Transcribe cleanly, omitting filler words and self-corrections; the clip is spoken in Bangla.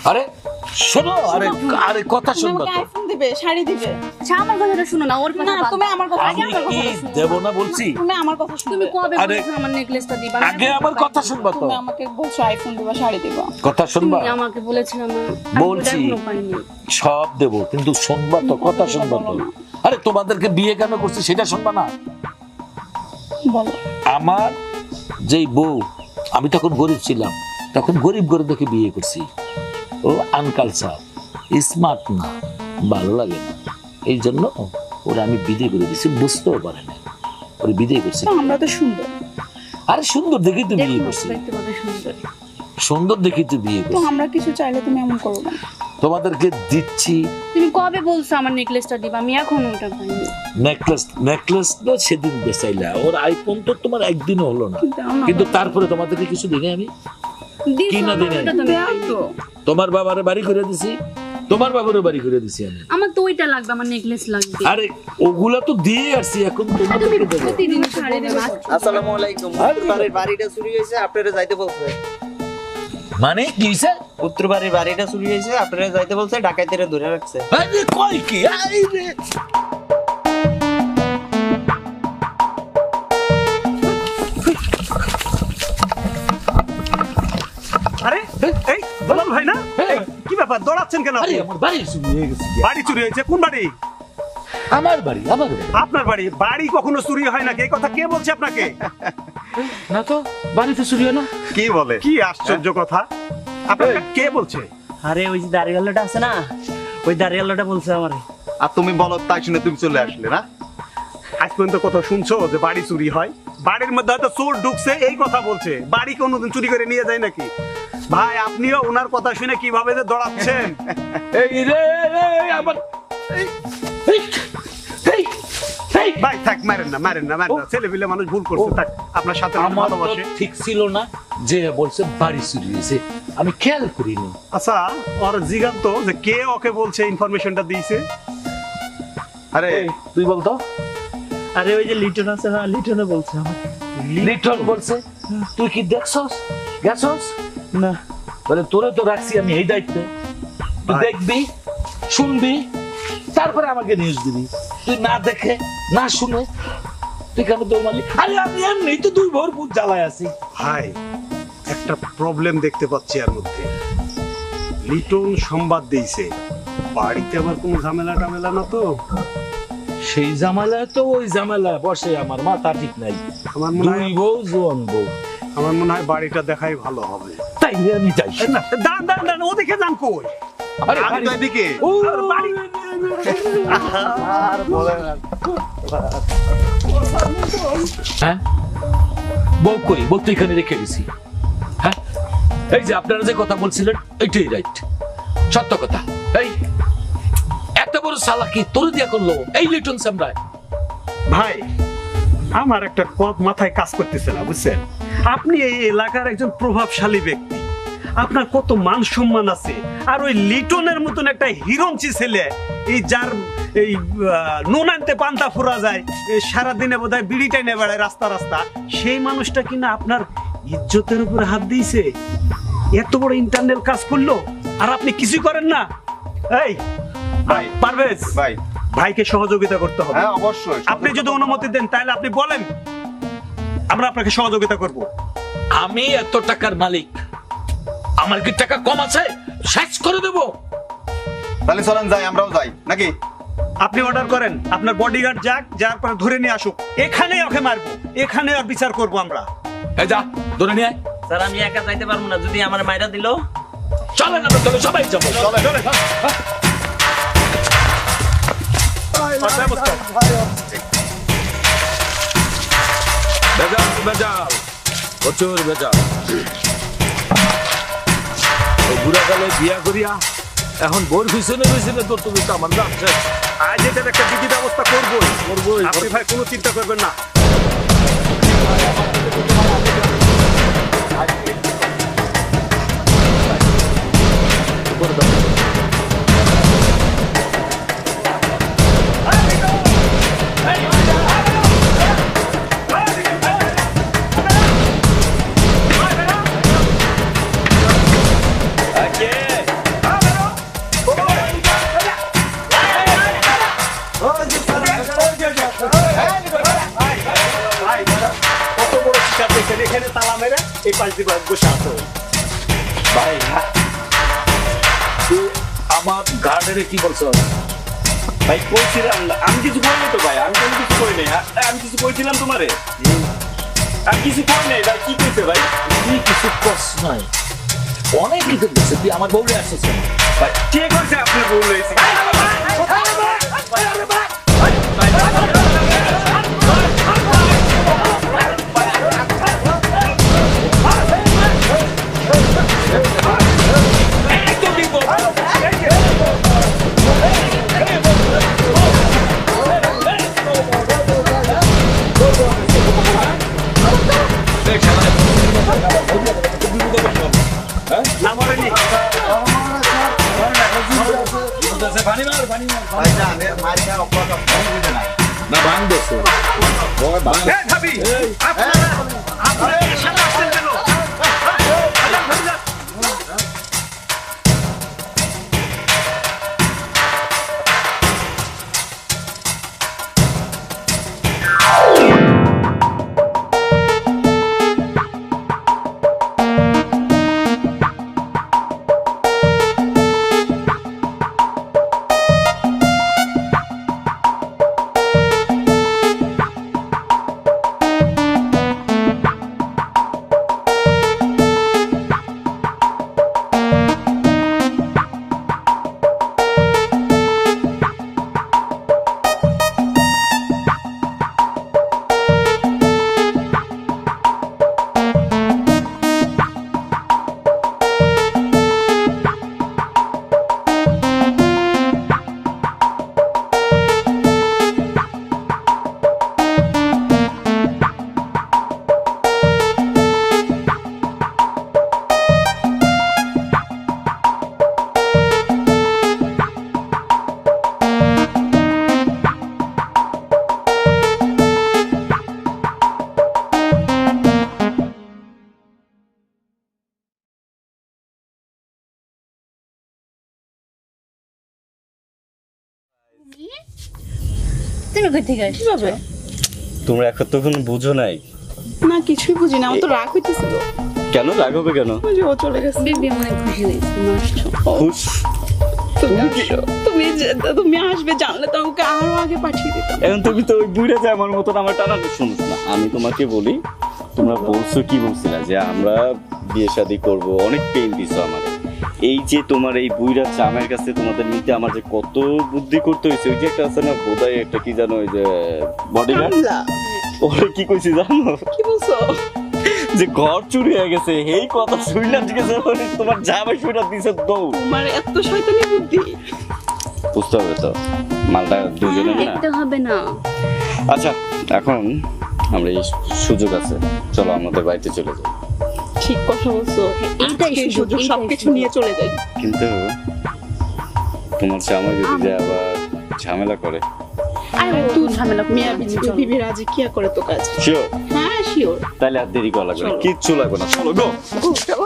আরে শোনো, আরে আরে কথা শুনবা তো। আইফোন দিবে, শাড়ি দিবে। আচ্ছা আমার কথাটা শুনো না, ওর কথা না, তুমি আমার কথা আমি কি দেব না বলছি? তুমি আমার কথা তুমি শুনবে। কবে আরে, বলেছো আমার নেকলেসটা দিবা? আগে আমার কথা শুনবা তো। তুমি আমাকে বলছো আইফোন দিবা, শাড়ি দিবা। কথা শুনবা? তুমি আমাকে বলেছিলাম না, বলছি। এখনো পাইনি। সব দেব, কিন্তু শুনবা তো, কথা শুনবা তো। আরে তোমাদেরকে বিয়ে কেন করছি সেটা শুনবা না? বলো। আমার যেই বউ, আমি তখন গরিব ছিলাম, তখন গরিব করে দেখে বিয়ে করছি। ও আনকালচার, স্মার্ট না, ভালো লাগে না, এই জন্য ওরা আমি বিদায় করে দিছি, বুঝতেও পারে না ওরা বিদায় করছি। তো আমরা তো সুন্দর, আরে সুন্দর দেখি তো বিয়ে দেখো করছি, দেখতে পাবে সুন্দর। সুন্দর দেখি তো বিয়ে তো করছি। আমরা কিছু চাইলে তুমি এমন করো না। তোমাদেরকে দিচ্ছি তুমি কবে বলছো আমার নেকলেসটা দিবা? আমি এখনো ওটা পাইনি। নেকলেস তো সেদিন বেচাইলা, ওর আইফোন তো তোমার একদিনও হলো না, কিন্তু আমরা কিন্তু তারপরে তোমাদেরকে কিছু দিনে আমি দিছো, কি না দিনে? ওটা তো আমি দেও পাইনি। তো। তোমার বাবারে বাড়ি করে দিছি, তোমার বাবারও বাড়ি করে দিছি আমি। আমার তো ওইটা লাগবে, আমার নেকলেস লাগবে। আরে ওগুলা তো দিয়ে আসছি, এখন তুমি তোমাদেরকে দেবো। প্রতিদিন শাড়ি দেবে। আসসালামু আলাইকুম। বাড়ির বাড়িটা চুরি হয়েছে, আপনারা যাইতে বলছে। মানে কি হইছে? উত্তর বাড়ির বাড়িটা চুরি হয়েছে, আপনারা যাইতে বলছে, ডাকাইতেরা ধরে রাখছে। আরে কই কি? আরে আরে এই দলাল ভাই না? এই, কি ব্যাপার দৌড়াচ্ছেন কেন আরে আপনি? আমার বাড়ি চুরি হয়ে গেছে। বাড়ি চুরি হয়েছে? কোন বাড়ি? আমার বাড়ি, আমার বাড়ি। আপনার বাড়ি। বাড়ি কখনো চুরি হয় নাকি? এই কথা কে বলছে আপনাকে? না তো, বাড়িতে চুরি হয় না। কি বলে? কি আশ্চর্য কথা! আপনাকে কে বলছে? আরে ওই যে দাঁড়িয়ালাটা আছে না, ওই দাঁড়িয়ালাটা বলছে আমারে। আর তুমি বলো তাই শুনে তুমি চলে আসলে না? আজ পর্যন্ত কথা শুনছো যে বাড়ি চুরি হয়? বাড়ির মধ্যে হয়তো চোর ঢুকছে এই কথা বলছে। বাড়ি কোনোদিন চুরি করে নিয়ে যায় নাকি? ভাই আপনিও ওনার কথা শুনে কিভাবে যে দৌড়াচ্ছেন! এই রে রে আমার এই এই এই এই ভাই থাক, মারেন না মারেন না মারেন না, ছেলে পিলে মানুষ ভুল করছে। থাক, আপনার সাথে আমার আমার তো ভালোবাসে। ঠিক ছিল না যে বলছে বাড়ি চুরি হয়েছে, আমি খেয়াল করিনি। আচ্ছা, ওর জিগান্ত যে কে ওকে বলছে ইনফরমেশনটা দিয়েছে? আরে তুই বলতো। আরে ওই যে লিটন আছে, হ্যাঁ লিটনে বলছে আমাকে। লিটন বলছে? তুই কি দেখছস, গেছস? না বলে তোরে তো রাখছি আমি এই দায়িত্বে, তুই ভাই। দেখবি, শুনবি, তারপরে আমাকে নিউজ দিবি। তুই না দেখে না শুনে তুই কেন দৌড় মারলি? আরে আমি এমনি তো দুই ভোর বুক জ্বালায় আছি। ভাই একটা প্রবলেম দেখতে পাচ্ছি এর মধ্যে। লিটন সংবাদ দিয়েছে, বাড়িতে আবার কোনো ঝামেলা টামেলা না তো? সেই ঝামেলায় তো ওই ঝামেলায় বসে আমার মাথা ঠিক নাই। আমার মনে হয় দুই বউ জোয়ান বউ, বাড়িটা দেখাই ভালো হবে। তাই আমি যাই। না, দাঁড়ান দাঁড়ান দাঁড়ান, ওদিকে যান কই? আরে আমি তো এদিকে। ও, আর বাড়ি আর বলে না। হ্যাঁ বউ কই? বউ তো এখানে রেখে গেছি। হ্যাঁ এই যে আপনারা যে কথা বলছিলেন এটাই রাইট, সত্য কথা। এই এত বড় সালাকি তোর দিয়া করলো এই লিটন সামরায়। ভাই আমার একটা মাথায় কাজ করতেছে না, বুঝছেন? আপনি এই এলাকার একজন প্রভাবশালী ব্যক্তি, আপনার কত মান সম্মান আছে। আর ওই লিটনের মতন একটা হিরঞ্চি ছেলে, এই যার এই নুন আনতে পান্তা ফুরা যায়, এই সারাদিনে বোধহয় বিড়ি টাইনে বেড়ায় রাস্তা রাস্তা, সেই মানুষটা কিনা আপনার ইজ্জতের উপরে হাত দিয়েছে, এত বড় ইন্টারনাল কাজ করলো, আর আপনি কিছুই করেন না। এই ভাই পারভেজ, ভাই ভাইকে সহযোগিতা করতে হবে। হ্যাঁ অবশ্যই। আপনি যদি অনুমতি দেন তাহলে আপনি বলেন, আমরা আপনাকে সহযোগিতা করব। আমি এত টাকার মালিক, আমার কি টাকা কম আছে? শেষ করে দেব। তাহলে চলেন যাই, আমরাও যাই নাকি? আপনি অর্ডার করেন, আপনার বডিগার্ড যাক, যার পরে ধরে নিয়ে আসুক, এখানে ওকে মারবো, এখানে আর বিচার করব আমরা। এই যা ধরে নিয়ে আয়। স্যার আমি একা যাইতে পারবো না, যদি আমার মাইরা দিল। চলেন আমরা চলে সবাই যাবো। চলে বেজাল বেজাল, প্রচুর বেজাল। বুড়াকালে বিয়া করিয়া এখন বোর পিছনে পিছনে তোর তুমি তো আমার নাম শেষ। আজ এটার একটা বিধি ব্যবস্থা করবোই। আপনি ভাই কোনো চিন্তা করবেন না। পাঁচ দিবা বসে আছো ভাই তুই আমার গার্ডেনে কি বলছো? ভাই কইছিলাম না, আমি কিছু করিনি তো ভাই, আমি কোনো কিছু করি নাই। আমি কিছু কইছিলাম তোমারে? আমি কিছু করি নাই ভাই, কি কইছে ভাই? তুই কিছু কস নাই, অনেক কিছু দেখছে, তুই আমার বউরে আসছিস কেন? ভাই কে কইছে আপনার ভুল হয়েছে? না মরেনি ভাইজান এর মার খাওয়ার অপরাধ আপনার বুঝে নাই। না ভাঙ দেছে ভাবি আপনারা সাথে আসছেন কেন? তুমি কই থেকে আসছো? কিভাবে? তোমরা এখন তখন বুঝো নাই না কিছুই বুঝি না, আমার তো রাগ হইতেছিল। কেন, রাগ হবে কেন? ওই যে ও চলে গেছে। বেবি মনে খুশি হয়েছে তুমি আসছো। খুশ তুমি আসছো। তুমি আসবে জানলে তো আমাকে আরো আগে পাঠিয়ে দিতাম। এখন তুমি তো ওই বুড়া যে আমার মতন আমার টানা শুনিস না। আমি তোমাকে বলি, তোমরা বলছো কি বলছিলা যে আমরা বিয়ে শাদী করবো, অনেক পেইন দিছো আমার। এই যে তোমার এই বুইরা জামের কাছে তোমাদের নিতে আমার যে কত বুদ্ধি করতে হয়েছে। ওই যে একটা আছে না বোধহয় একটা কি জানো, ওই যে বডিগার্ড, হামলা। ওরে কি কইছি জানো? কি বলছো? যে ঘর চুরি হয়ে গেছে, এই কথা শুনলাম ঠিক আছে, তোমার জামাই শুনে দিছে দৌড়। তোমার এত শয়তানি বুদ্ধি। বুঝতে হবে তো, মালটা দুজনে না। দেখতে হবে না। আচ্ছা এখন আমরা এই সুযোগ আছে, চলো আমাদের বাড়িতে চলে যাই। ঠিক কথা বলছো, এইটাই আজকে সুযোগ, সুযোগ, এইটাই সবকিছু সুযোগ। নিয়ে চলে যাই। কিন্তু তোমার জামাই যদি যে আবার ঝামেলা করে, আরে তুই ঝামেলা মিয়া বিবি রাজি কি করে তো কাজ? শিওর? হ্যাঁ শিওর। তাহলে আর দেরি করা লাগবে না, চলো। কিচ্ছু লাগবে না, চলো গো। চলো।